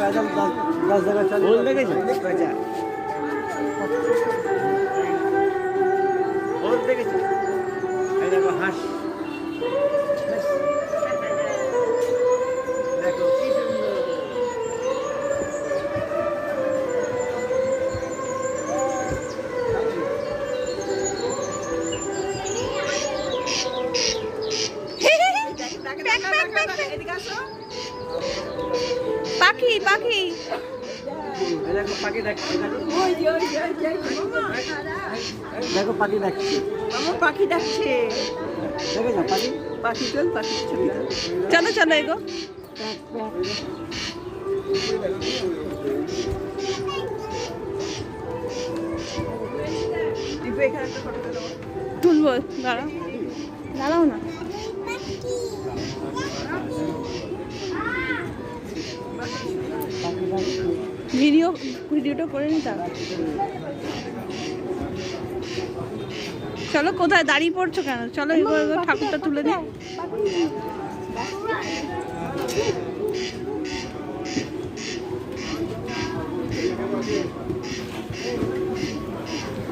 ফুল দেখেছো? ফুল দেখেছো? এই দেখো হাঁস, দেখো কি সুন্দর। পাখি পাখি এই দেখো পাখি ডাকছে, দেখো পাখি ডাকছে, আমার পাখি ডাকছে। দেখেছো পাখি? পাখি চল, পাখি ছবি তোল। চলো চলো এগো দিব্য এখানে একটা ফটো তোলো। তুলবো, দাঁড়াও দাঁড়াও না। ভিডিওটা করে নি তা। চলো কোথায় দাঁড়িয়ে পড়ছো কেন? চলো এগো এগো, ঠাকুরটা তুলে দিই।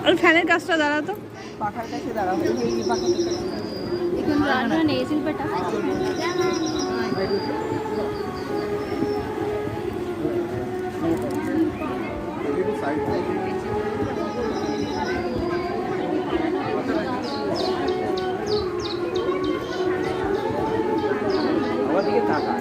আর ফ্যানের কাজটা দাঁড়াও তো। পাখার কাছে দাঁড়াও, এই পাখার কাছে। আমার দিকে তাকা।